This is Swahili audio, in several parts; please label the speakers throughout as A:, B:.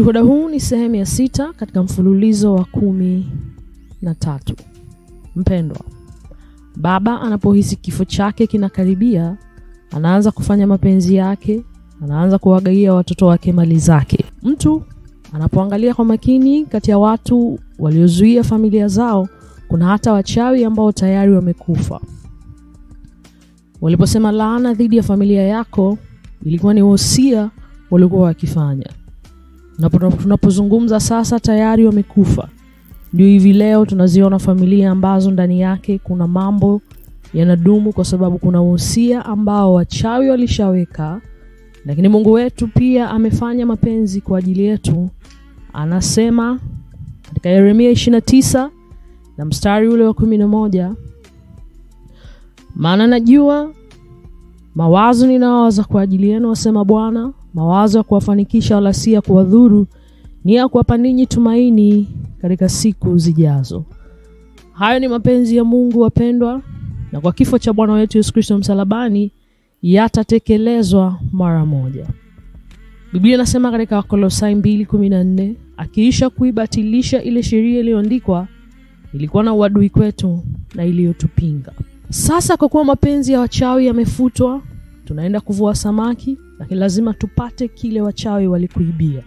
A: Ushuhuda huu ni sehemu ya 6 katika mfululizo wa 13. Mpendwa, baba anapohisi kifo chake kinakaribia, anaanza kufanya mapenzi yake, anaanza kuwagaia watoto wake mali zake. Mtu anapoangalia kwa makini, kati ya watu waliozuia familia zao, kuna hata wachawi ambao tayari wamekufa. Waliposema laana dhidi ya familia yako, ilikuwa ni wosia walikuwa wakifanya. Tunapozungumza sasa, tayari wamekufa. Ndio hivi leo tunaziona familia ambazo ndani yake kuna mambo yanadumu kwa sababu kuna wosia ambao wachawi walishaweka. Lakini Mungu wetu pia amefanya mapenzi kwa ajili yetu. Anasema katika Yeremia 29 na mstari ule wa 11, maana najua mawazo ninayowaza kwa ajili yenu, asema Bwana, mawazo ya kuwafanikisha wala si ya kuwadhuru, ni ya kuwapa ninyi tumaini katika siku zijazo. Hayo ni mapenzi ya Mungu, wapendwa, na kwa kifo cha Bwana wetu Yesu Kristo msalabani yatatekelezwa mara moja. Biblia inasema katika Wakolosai 2:14, akiisha kuibatilisha ile sheria iliyoandikwa ilikuwa na uadui kwetu na iliyotupinga. Sasa kwa kuwa mapenzi ya wachawi yamefutwa, tunaenda kuvua samaki, lakini lazima tupate kile wachawi walikuibia.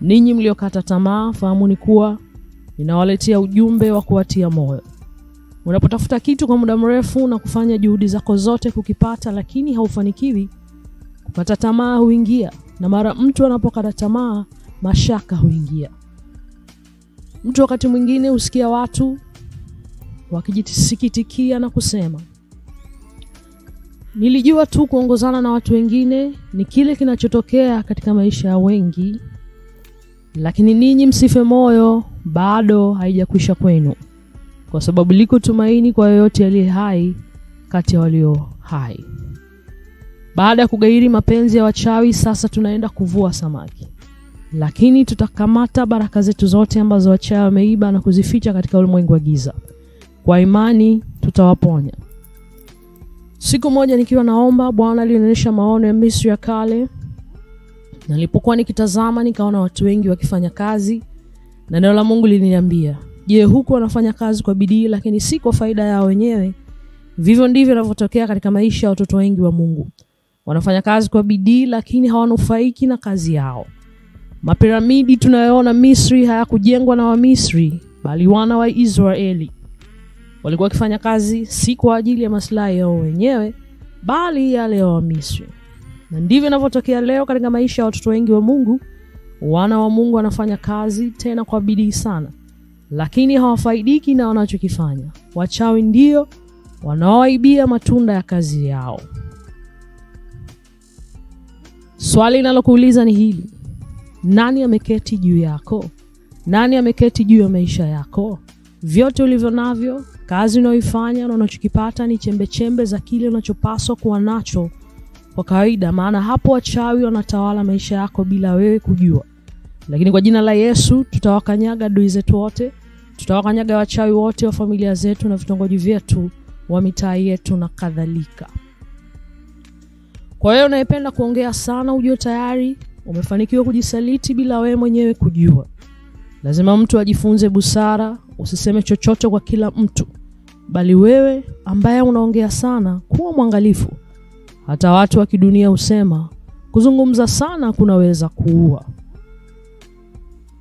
A: Ninyi mliokata tamaa, fahamuni kuwa ninawaletea ujumbe wa kuwatia moyo. Unapotafuta kitu kwa muda mrefu na kufanya juhudi zako zote kukipata, lakini haufanikiwi, kukata tamaa huingia. Na mara mtu anapokata tamaa, mashaka huingia. Mtu wakati mwingine usikia watu wakijisikitikia na kusema, nilijua tu kuongozana na watu wengine ni kile kinachotokea katika maisha ya wengi. Lakini ninyi msife moyo, bado haijakwisha kwenu, kwa sababu liko tumaini kwa yoyote aliye hai kati ya walio hai. Baada ya kugairi mapenzi ya wachawi, sasa tunaenda kuvua samaki. Lakini tutakamata baraka zetu zote ambazo wachawi wameiba na kuzificha katika ulimwengu wa giza. Kwa imani tutawaponya. Siku moja nikiwa naomba, Bwana alinionyesha maono ya Misri ya kale. Na nilipokuwa nikitazama, nikaona watu wengi wakifanya kazi, na neno la Mungu liliniambia, je, huko wanafanya kazi kwa bidii lakini si kwa faida yao wenyewe? Vivyo ndivyo inavyotokea katika maisha ya watoto wengi wa Mungu. Wanafanya kazi kwa bidii lakini hawanufaiki na kazi yao. Mapiramidi tunayoona Misri hayakujengwa na Wamisri, bali wana wa Israeli. Walikuwa wakifanya kazi si kwa ajili ya maslahi yao wenyewe, bali yale ya Wamisri. Na ndivyo inavyotokea leo katika maisha ya watoto wengi wa Mungu. Wana wa Mungu wanafanya kazi tena kwa bidii sana, lakini hawafaidiki na wanachokifanya. Wachawi ndio wanaoibia matunda ya kazi yao. Swali ninalokuuliza ni hili: nani ameketi juu yako? Nani ameketi juu ya maisha yako? Vyote ulivyo navyo, kazi unayoifanya na unachokipata ni chembe za kile unachopaswa kuwa nacho kwa kawaida, maana hapo wachawi wanatawala maisha yako bila wewe kujua. Lakini kwa jina la Yesu tutawakanyaga adui zetu wote, tutawakanyaga wachawi wote wa familia zetu na vitongoji vyetu, wa mitaa yetu na kadhalika. Kwa hiyo unayependa kuongea sana, ujue tayari umefanikiwa kujisaliti bila wewe mwenyewe kujua. Lazima mtu ajifunze busara, usiseme chochote kwa kila mtu, bali wewe ambaye unaongea sana, kuwa mwangalifu. Hata watu wa kidunia husema kuzungumza sana kunaweza kuua.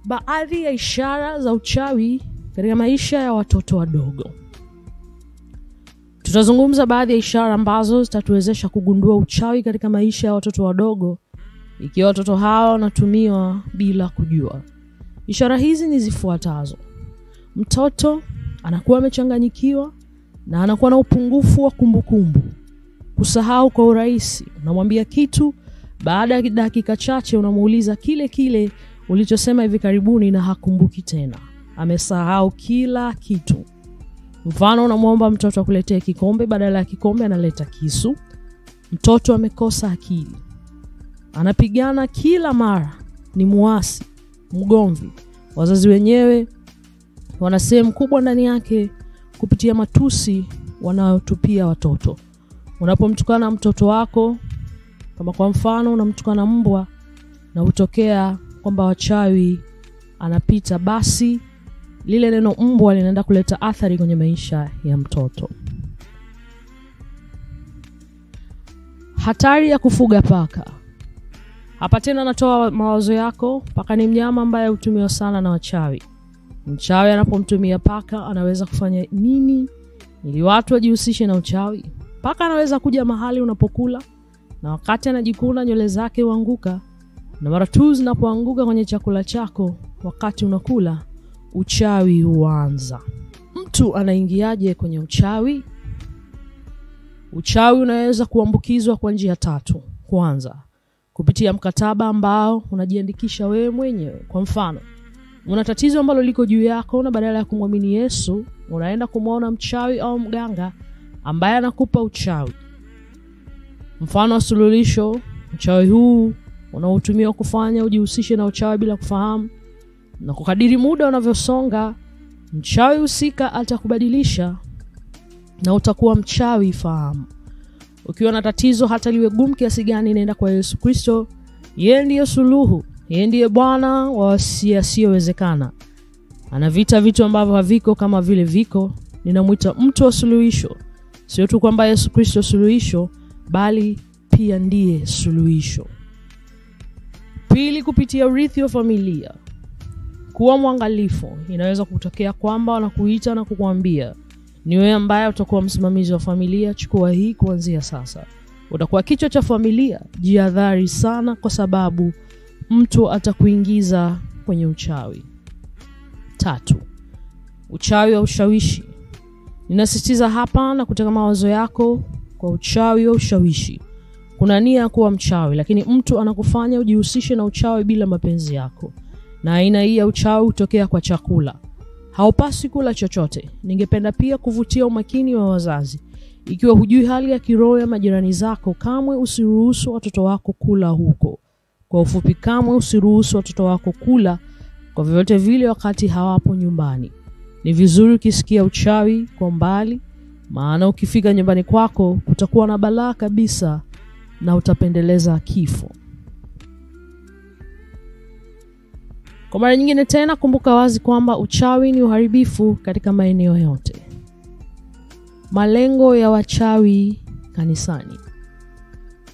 A: Baadhi ya ishara za uchawi katika maisha ya watoto wadogo. Tutazungumza baadhi ya ishara ambazo zitatuwezesha kugundua uchawi katika maisha ya watoto wadogo, ikiwa watoto hao wanatumiwa bila kujua. Ishara hizi ni zifuatazo. Mtoto anakuwa amechanganyikiwa na anakuwa na upungufu wa kumbukumbu. Kusahau kwa urahisi. Unamwambia kitu, baada ya dakika chache unamuuliza kile ulichosema hivi karibuni na hakumbuki tena. Amesahau kila kitu. Mfano, unamwomba mtoto akuletee kikombe, badala ya kikombe analeta kisu. Mtoto amekosa akili. Anapigana kila mara, ni muasi, mgomvi. Wazazi wenyewe wana sehemu kubwa ndani yake kupitia matusi wanayotupia watoto. Unapomtukana mtoto wako, kama kwa mfano unamtukana mbwa, na hutokea kwamba wachawi anapita, basi lile neno mbwa linaenda kuleta athari kwenye maisha ya mtoto. Hatari ya kufuga paka. Hapa tena natoa mawazo yako. Paka ni mnyama ambaye hutumiwa sana na wachawi. Mchawi anapomtumia paka anaweza kufanya nini ili watu wajihusishe na uchawi? Paka anaweza kuja mahali unapokula, na wakati anajikuna nywele zake huanguka, na mara tu zinapoanguka kwenye chakula chako wakati unakula, uchawi huanza. Mtu anaingiaje kwenye uchawi? Uchawi unaweza kuambukizwa kwa njia 3. Kwanza, kupitia mkataba ambao unajiandikisha wewe mwenyewe. Kwa mfano, una tatizo ambalo liko juu yako, na badala ya kumwamini Yesu, unaenda kumuona mchawi au mganga ambaye anakupa uchawi. Mfano wa suluhisho, uchawi huu unaotumiwa kufanya ujihusishe na uchawi bila kufahamu, na kukadiri muda unavyosonga, mchawi husika atakubadilisha na utakuwa mchawi fahamu. Ukiwa na tatizo hata liwe gumu kiasi gani, nenda kwa Yesu Kristo. Yeye ndiye suluhu, yeye ndiye Bwana wa yasiyowezekana. Anavita vitu ambavyo haviko kama vile viko. Ninamuita mtu wa suluhisho. Sio tu kwamba Yesu Kristo suluhisho, bali pia ndiye suluhisho. Pili, kupitia urithi wa familia. Kuwa mwangalifu. Inaweza kutokea kwamba wanakuita na kukuambia, ni wewe ambaye utakuwa msimamizi wa familia, chukua hii kuanzia sasa. Utakuwa kichwa cha familia. Jihadhari sana, kwa sababu mtu atakuingiza kwenye uchawi. 3, uchawi wa ushawishi. Ninasisitiza hapa na kutaka mawazo yako kwa uchawi wa ushawishi. Kuna nia kuwa mchawi, lakini mtu anakufanya ujihusishe na uchawi bila mapenzi yako. Na aina hii ya uchawi hutokea kwa chakula. Haupasi kula chochote. Ningependa pia kuvutia umakini wa wazazi. Ikiwa hujui hali ya kiroho ya majirani zako, kamwe usiruhusu watoto wako kula huko. Kwa ufupi, kamwe usiruhusu watoto wako kula kwa vyovyote vile wakati hawapo nyumbani. Ni vizuri ukisikia uchawi kwa mbali, maana ukifika nyumbani kwako kutakuwa na balaa kabisa na utapendeleza kifo. Kwa mara nyingine tena, kumbuka wazi kwamba uchawi ni uharibifu katika maeneo yote. Malengo ya wachawi kanisani.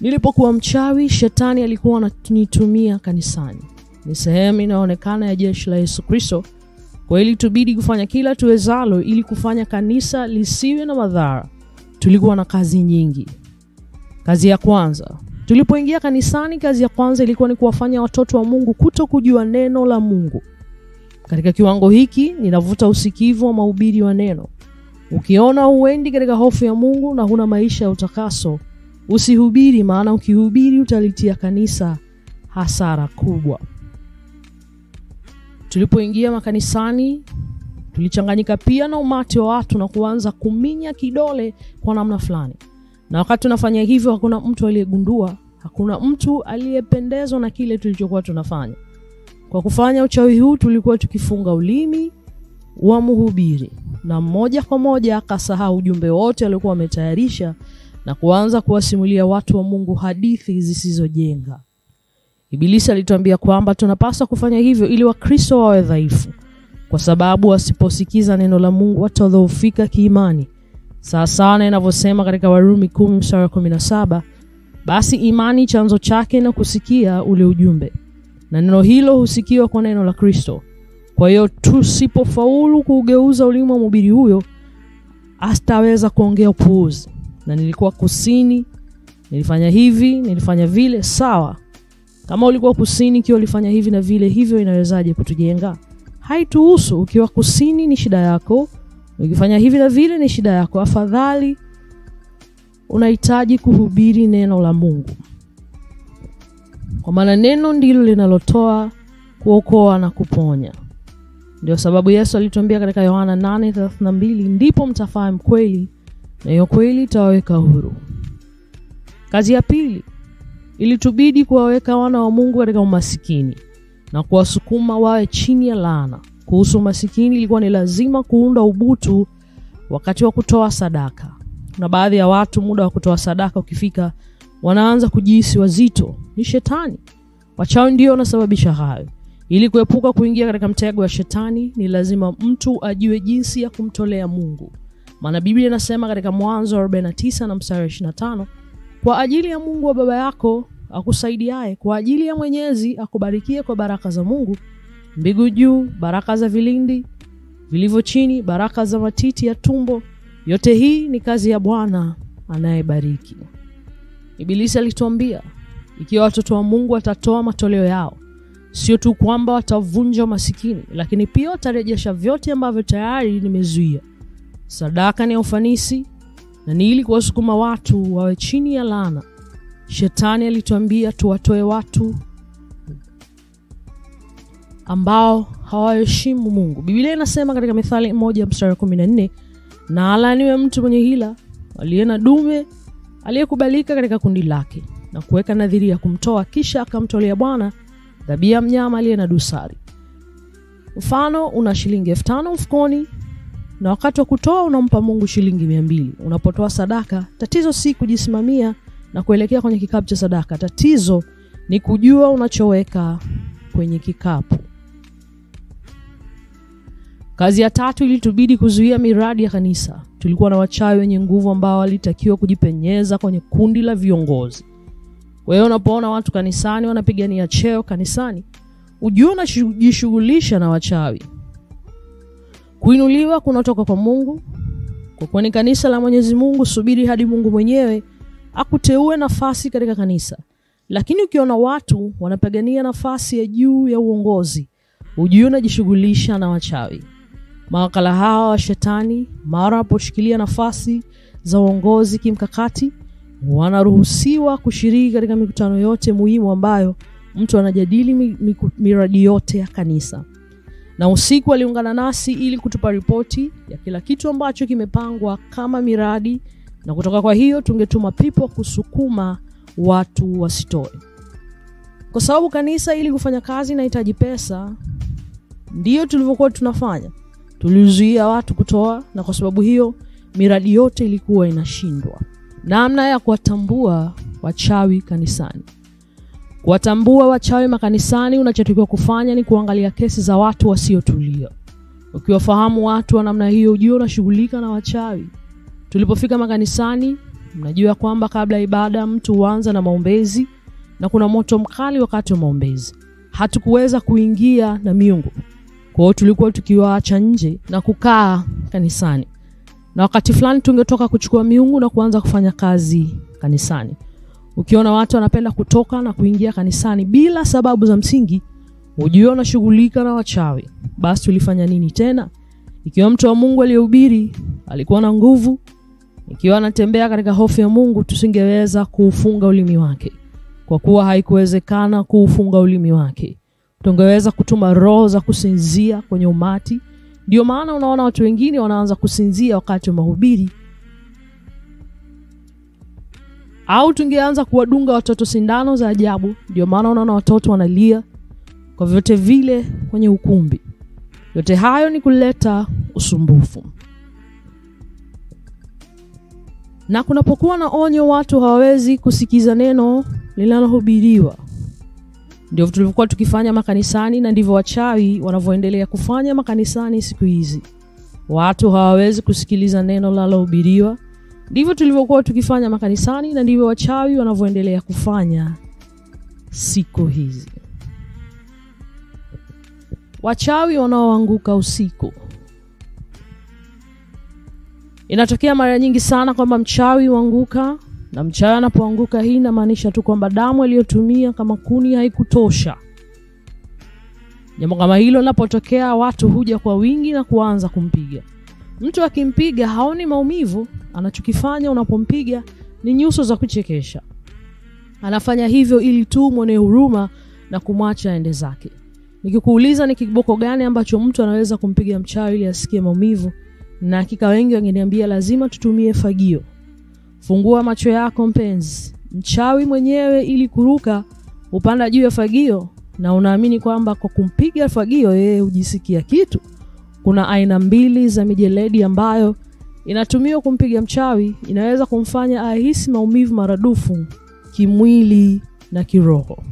A: Nilipokuwa mchawi, shetani alikuwa ananitumia kanisani. Ni sehemu inaonekana ya jeshi la Yesu Kristo. Kwa hili tubidi kufanya kila tuwezalo ili kufanya kanisa lisiwe na madhara. Tulikuwa na kazi nyingi. Kazi ya kwanza, tulipoingia kanisani, kazi ya kwanza ilikuwa ni kuwafanya watoto wa Mungu kutokujua neno la Mungu. Katika kiwango hiki ninavuta usikivu wa mahubiri wa neno. Ukiona uendi katika hofu ya Mungu na huna maisha ya utakaso, usihubiri, maana ukihubiri utalitia kanisa hasara kubwa. Tulipoingia makanisani, tulichanganyika pia na umati wa watu na kuanza kuminya kidole kwa namna fulani. Na wakati tunafanya hivyo, hakuna mtu aliyegundua, hakuna mtu aliyependezwa na kile tulichokuwa tunafanya. Kwa kufanya uchawi huu, tulikuwa tukifunga ulimi wa mhubiri, na moja kwa moja akasahau ujumbe wote aliokuwa ametayarisha na kuanza kuwasimulia watu wa Mungu hadithi zisizojenga. Ibilisi alituambia kwamba tunapaswa kufanya hivyo ili Wakristo wawe dhaifu, kwa sababu wasiposikiza neno la Mungu watadhoofika kiimani. Sawasawa inavyosema katika Warumi 10:17, basi imani chanzo chake na kusikia ule ujumbe, na neno hilo husikiwa kwa neno la Kristo. Kwa hiyo tusipofaulu kugeuza ulimi wa mhubiri huyo, astaweza kuongea upuuzi. Na nilikuwa kusini, nilifanya hivi, nilifanya vile. Sawa, kama ulikuwa kusini kiwa ulifanya hivi na vile, hivyo inawezaje kutujenga? Haituhusu. Ukiwa kusini ni shida yako, ukifanya hivi na vile ni shida yako. Afadhali unahitaji kuhubiri neno la Mungu, kwa maana neno ndilo linalotoa, kuokoa na kuponya. Ndio sababu Yesu alituambia katika Yohana 8:32, ndipo mtafahamu kweli na hiyo kweli itawaweka huru. Kazi ya pili, ilitubidi kuwaweka wana wa Mungu katika umasikini na kuwasukuma wawe chini ya laana. Kuhusu umasikini, ilikuwa ni lazima kuunda ubutu wakati wa kutoa sadaka. Na baadhi ya watu muda wa kutoa sadaka ukifika, wanaanza kujihisi wazito. Ni shetani. Wachawi ndio wanasababisha hayo. Ili kuepuka kuingia katika mtego wa shetani, ni lazima mtu ajue jinsi ya kumtolea Mungu. Maana Biblia inasema katika Mwanzo 49 na mstari 25, kwa ajili ya Mungu wa baba yako akusaidiaye, kwa ajili ya Mwenyezi akubarikie kwa baraka za Mungu, mbingu juu, baraka za vilindi vilivyo chini, baraka za matiti ya tumbo. Yote hii ni kazi ya Bwana anayebariki. Ibilisi alituambia, ikiwa watoto wa Mungu watatoa matoleo yao, sio tu kwamba watavunja masikini, lakini pia watarejesha vyote ambavyo tayari nimezuia. Sadaka ni ufanisi na ni ili kuwasukuma watu wawe chini ya laana. Shetani alituambia tuwatoe watu ambao hawaheshimu Mungu. Biblia inasema katika Mithali 1:14, na alaaniwe mtu mwenye hila, aliye na dume aliyekubalika katika kundi lake, na kuweka nadhiri ya kumtoa, kisha akamtolea Bwana dhabihu ya mnyama aliye na dosari. Mfano, una shilingi 5,000 mfukoni, na wakati wa kutoa unampa Mungu shilingi 200. Unapotoa sadaka, tatizo si kujisimamia na kuelekea kwenye kikapu cha sadaka. Tatizo ni kujua unachoweka kwenye kikapu. Kazi ya tatu, ili tubidi kuzuia miradi ya kanisa. Tulikuwa na wachawi wenye nguvu ambao walitakiwa kujipenyeza kwenye kundi la viongozi. Wewe unapoona watu kanisani wanapigania cheo kanisani, ujue unajishughulisha na wachawi. Kuinuliwa kunatoka kwa Mungu. Kwa kuwa ni kanisa la Mwenyezi Mungu, subiri hadi Mungu mwenyewe akuteue nafasi katika kanisa. Lakini ukiona watu wanapigania nafasi ya juu ya uongozi, ujue unajishughulisha na wachawi. Mawakala hawa wa shetani mara wanaposhikilia nafasi za uongozi kimkakati, wanaruhusiwa kushiriki katika mikutano yote muhimu ambayo mtu anajadili miradi yote ya kanisa. Na usiku waliungana nasi ili kutupa ripoti ya kila kitu ambacho kimepangwa kama miradi, na kutoka kwa hiyo tungetuma pipo kusukuma watu wasitoe. Kwa sababu kanisa ili kufanya kazi inahitaji pesa, ndio tulivyokuwa tunafanya. Tulizuia watu kutoa, na kwa sababu hiyo miradi yote ilikuwa inashindwa. Namna ya kuwatambua wachawi kanisani. Kuwatambua wachawi makanisani, unachotakiwa kufanya ni kuangalia kesi za watu wasiotulia. Ukiwafahamu watu wa namna hiyo, ujue unashughulika na wachawi. Tulipofika makanisani, mnajua kwamba kabla ibada mtu huanza na maombezi, na kuna moto mkali wakati wa maombezi. Hatukuweza kuingia na miungu. Kwa hiyo tulikuwa tukiwaacha nje na kukaa kanisani. Na wakati fulani tungetoka kuchukua miungu na kuanza kufanya kazi kanisani. Ukiona watu wanapenda kutoka na kuingia kanisani bila sababu za msingi, ujue unashughulika na wachawi. Basi tulifanya nini tena? Ikiwa mtu wa Mungu aliyehubiri alikuwa na nguvu, ikiwa anatembea katika hofu ya Mungu, tusingeweza kuufunga ulimi wake. Kwa kuwa haikuwezekana kuufunga ulimi wake, tungeweza kutuma roho za kusinzia kwenye umati. Ndio maana unaona watu wengine wanaanza kusinzia wakati wa mahubiri. Au tungeanza kuwadunga watoto sindano za ajabu. Ndio maana unaona watoto wanalia kwa vyote vile kwenye ukumbi. Yote hayo ni kuleta usumbufu. Na kunapokuwa na onyo, watu hawawezi kusikiza neno linalohubiriwa. Ndio tulivyokuwa tukifanya makanisani, na ndivyo wachawi wanavyoendelea kufanya makanisani siku hizi. Watu hawawezi kusikiliza neno linalohubiriwa. Ndivyo tulivyokuwa tukifanya makanisani, na ndivyo wachawi wanavyoendelea kufanya siku hizi. Wachawi wanaoanguka usiku. Inatokea mara nyingi sana kwamba mchawi huanguka, na mchawi anapoanguka, hii inamaanisha tu kwamba damu aliyotumia kama kuni haikutosha. Jambo kama hilo linapotokea, watu huja kwa wingi na kuanza kumpiga. Mtu akimpiga haoni maumivu. Anachokifanya unapompiga ni nyuso za kuchekesha. Anafanya hivyo ili tu muone huruma na kumwacha aende zake. Nikikuuliza ni kiboko gani ambacho mtu anaweza kumpiga mchawi ili asikie maumivu, na hakika wengi wangeniambia lazima tutumie fagio. Fungua macho yako mpenzi. Mchawi mwenyewe ili kuruka upanda juu ya fagio, na unaamini kwamba kwa kumpiga fagio yeye hujisikia kitu. Kuna aina mbili za mijeledi ambayo inatumiwa kumpiga mchawi. Inaweza kumfanya ahisi maumivu maradufu kimwili na kiroho.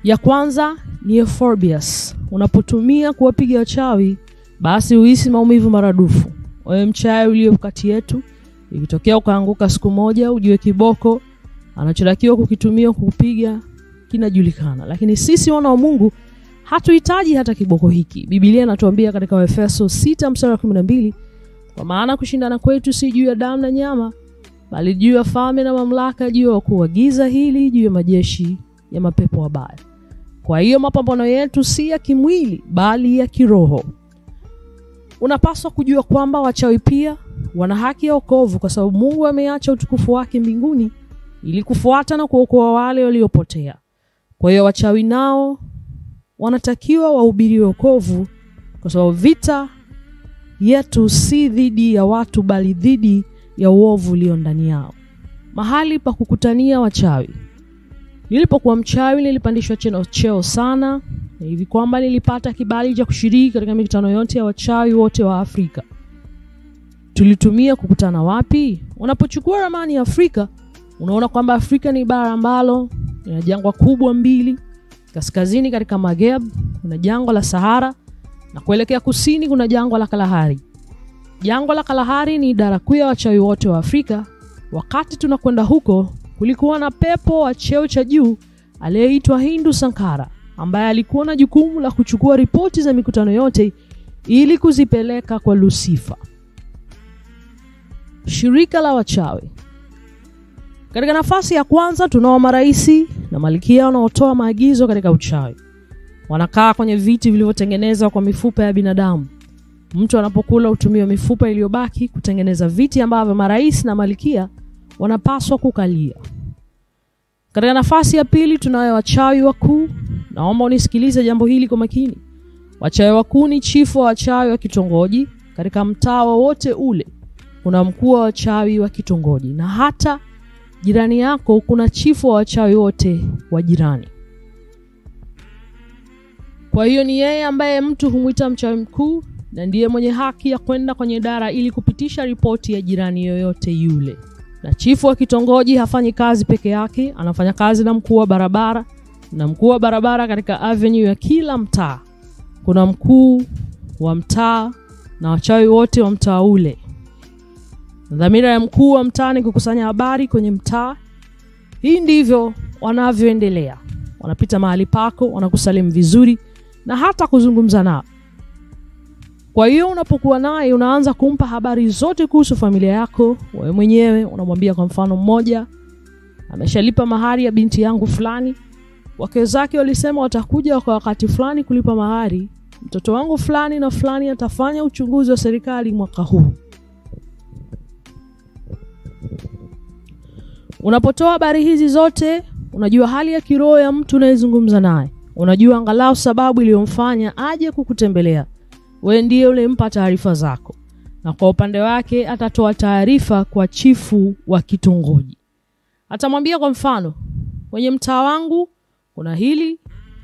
A: Ya kwanza ni euphorbias. Unapotumia kuwapiga wachawi, basi uhisi maumivu maradufu. Wewe mchawi ulio kati yetu, ikitokea ukaanguka siku moja, ujue kiboko anachotakiwa kukitumia kukupiga kinajulikana. Lakini sisi wana wa Mungu hatuhitaji hata kiboko hiki. Biblia inatuambia katika Efeso 6:12, kwa maana kushindana kwetu si juu ya damu na nyama, bali juu ya falme na mamlaka, juu ya kuagiza hili, juu ya majeshi ya mapepo wabaya. Kwa hiyo mapambano yetu si ya kimwili bali ya kiroho. Unapaswa kujua kwamba wachawi pia wana haki ya wokovu, kwa sababu Mungu ameacha utukufu wake mbinguni ili kufuata na kuokoa wale waliopotea. Kwa hiyo wachawi nao wanatakiwa wahubiri wokovu, kwa sababu vita yetu si dhidi ya watu bali dhidi ya uovu ulio ndani yao. Mahali pa kukutania wachawi. Nilipokuwa mchawi nilipandishwa cheo sana, hivi kwamba nilipata kibali cha kushiriki katika mikutano yote ya wachawi wote wa Afrika. Tulitumia kukutana wapi? Unapochukua ramani ya Afrika, unaona kwamba Afrika ni bara ambalo ina jangwa kubwa mbili. Kaskazini katika Maghreb kuna jangwa la Sahara, na kuelekea kusini kuna jangwa la Kalahari. Jangwa la Kalahari ni idara kuu ya wachawi wote wa Afrika. Wakati tunakwenda huko, kulikuwa na pepo wa cheo cha juu aliyeitwa Hindu Sankara, ambaye alikuwa na jukumu la kuchukua ripoti za mikutano yote ili kuzipeleka kwa Lucifer. Shirika la wachawi. Katika nafasi ya kwanza tunao maraisi na malkia wanaotoa maagizo katika uchawi. Wanakaa kwenye viti vilivyotengenezwa kwa mifupa ya binadamu. Mtu anapokula hutumia mifupa iliyobaki kutengeneza viti ambavyo maraisi na malkia wanapaswa kukalia. Katika nafasi ya pili tunayo wachawi wakuu. Naomba unisikilize jambo hili kwa makini. Wachawi wakuu ni chifu wa wachawi wa kitongoji. Katika mtaa wote ule kuna mkuu wa wachawi wa kitongoji, na hata jirani yako kuna chifu wa wachawi wote wa jirani. Kwa hiyo ni yeye ambaye mtu humuita mchawi mkuu, na ndiye mwenye haki ya kwenda kwenye idara ili kupitisha ripoti ya jirani yoyote yule. Na chifu wa kitongoji hafanyi kazi peke yake, anafanya kazi na mkuu wa barabara. Na mkuu wa barabara katika avenue ya kila mtaa kuna mkuu wa mtaa na wachawi wote wa mtaa ule. Dhamira ya mkuu wa mtaa ni kukusanya habari kwenye mtaa. Hii ndivyo wanavyoendelea. Wanapita mahali pako, wanakusalimu vizuri na hata kuzungumza nao. Kwa hiyo unapokuwa naye unaanza kumpa habari zote kuhusu familia yako. Wewe mwenyewe unamwambia, kwa mfano, mmoja ameshalipa mahari ya binti yangu fulani. Wake zake walisema watakuja kwa wakati fulani kulipa mahari. Mtoto wangu fulani na fulani atafanya uchunguzi wa serikali mwaka huu. Unapotoa habari hizi zote, unajua hali ya kiroho ya mtu unayezungumza naye. Unajua angalau sababu iliyomfanya aje kukutembelea. Wewe ndiye ulempa taarifa zako. Na kwa upande wake atatoa taarifa kwa chifu wa kitongoji. Atamwambia, kwa mfano, kwenye mtaa wangu kuna hili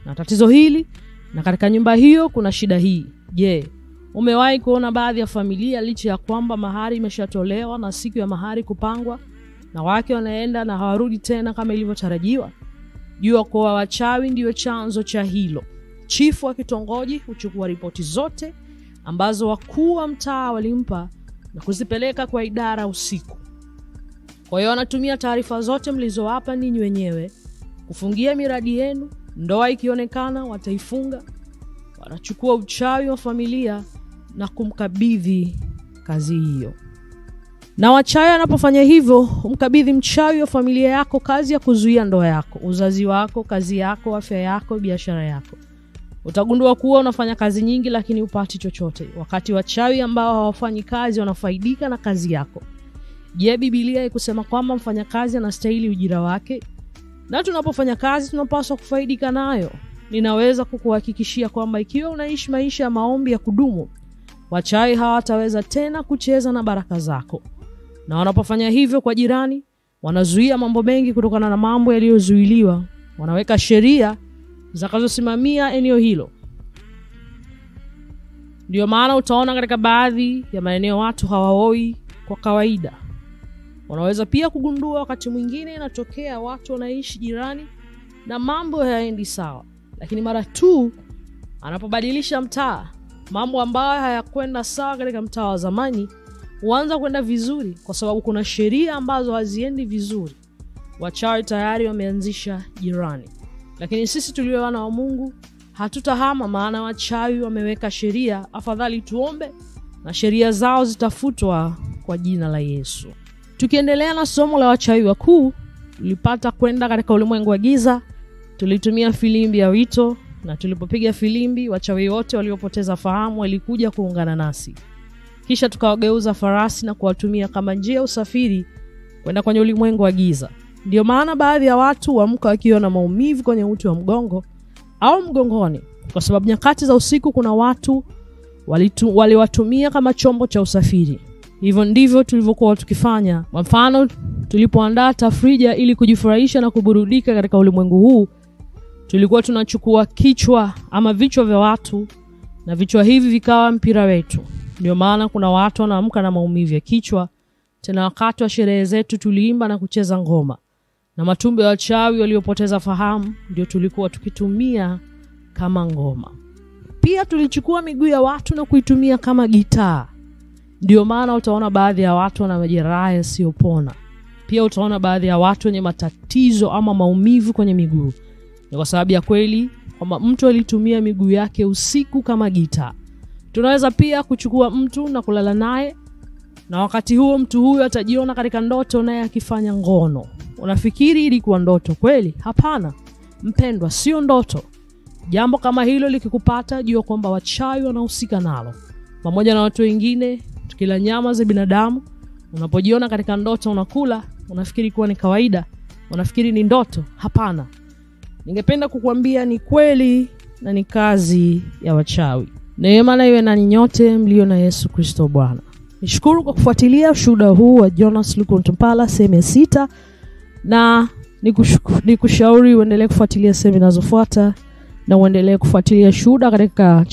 A: na tatizo hili, na katika nyumba hiyo kuna shida hii. Je, umewahi kuona baadhi ya familia licha ya kwamba mahari imeshatolewa na siku ya mahari kupangwa, na wake wanaenda na hawarudi tena kama ilivyotarajiwa? Jua kwa wachawi ndio chanzo cha hilo. Chifu wa kitongoji huchukua ripoti zote ambazo wakuu wa mtaa walimpa na kuzipeleka kwa idara usiku. Kwa hiyo wanatumia taarifa zote mlizowapa ninyi wenyewe kufungia miradi yenu. Ndoa ikionekana wataifunga. Wanachukua uchawi wa familia na kumkabidhi kazi hiyo. Na wachawi wanapofanya hivyo, umkabidhi mchawi wa familia yako kazi ya kuzuia ndoa yako, uzazi wako, kazi yako, afya yako, biashara yako. Utagundua kuwa unafanya kazi nyingi lakini upati chochote, wakati wachawi ambao hawafanyi kazi wanafaidika na kazi yako. Je, Biblia ikusema kwamba mfanyakazi anastahili ujira wake? Na tunapofanya kazi tunapaswa kufaidika nayo. Ninaweza kukuhakikishia kwamba ikiwa unaishi maisha ya maombi ya kudumu, wachawi hawataweza tena kucheza na baraka zako. Na wanapofanya hivyo kwa jirani, wanazuia mambo mengi kutokana na mambo yaliyozuiliwa. Wanaweka sheria zitakazosimamia eneo hilo. Ndio maana utaona katika baadhi ya maeneo watu hawaoi kwa kawaida. Unaweza pia kugundua wakati mwingine inatokea watu wanaishi jirani na mambo hayaendi sawa. Lakini mara tu anapobadilisha mtaa, mambo ambayo hayakwenda sawa katika mtaa wa zamani huanza kwenda vizuri, kwa sababu kuna sheria ambazo haziendi vizuri. Wachawi tayari wameanzisha jirani. Lakini sisi tulio wana wa Mungu hatutahama, maana wachawi wameweka sheria. Afadhali tuombe na sheria zao zitafutwa kwa jina la Yesu. Tukiendelea na somo la wachawi wakuu, tulipata kwenda katika ulimwengu wa giza. Tulitumia filimbi ya wito, na tulipopiga filimbi, wachawi wote waliopoteza fahamu walikuja kuungana nasi. Kisha tukawageuza farasi na kuwatumia kama njia ya usafiri kwenda kwenye ulimwengu wa giza. Ndio maana baadhi ya watu huamka wakiwa na maumivu kwenye uti wa mgongo au mgongoni, kwa sababu nyakati za usiku kuna watu waliwatumia kama chombo cha usafiri. Hivyo ndivyo tulivyokuwa tukifanya. Kwa mfano, tulipoandaa tafrija ili kujifurahisha na kuburudika katika ulimwengu huu, tulikuwa tunachukua kichwa ama vichwa vya watu, na vichwa hivi vikawa mpira wetu. Ndio maana kuna watu wanaamka na maumivu ya kichwa. Tena wakati wa sherehe zetu tuliimba na kucheza ngoma, na matumbo ya wachawi waliopoteza fahamu ndio tulikuwa tukitumia kama ngoma. Pia tulichukua miguu ya watu na kuitumia kama gitaa. Ndio maana utaona baadhi ya watu wana majeraha yasiyopona. Pia utaona baadhi ya watu wenye matatizo ama maumivu kwenye miguu. Ni kwa sababu ya kweli kwamba mtu alitumia miguu yake usiku kama gitaa. Tunaweza pia kuchukua mtu na kulala naye, na wakati huo mtu huyo atajiona katika ndoto naye akifanya ngono. Unafikiri ilikuwa ndoto kweli? Hapana mpendwa, sio ndoto. Jambo kama hilo likikupata, jua kwamba wachawi wanahusika nalo. Pamoja na watu wengine, tukila nyama za binadamu, unapojiona katika ndoto unakula, unafikiri kuwa ni kawaida, unafikiri ni ndoto. Hapana. Ningependa kukuambia ni kweli na ni kazi ya wachawi. Neema na iwe nanyi nyote mlio na Yesu Kristo Bwana. Nishukuru kwa kufuatilia ushuhuda huu wa Jonas Lukontumpala sehemu ya 6, na nikushauri uendelee kufuatilia sehemu zinazofuata, na uendelee kufuatilia shuhuda katika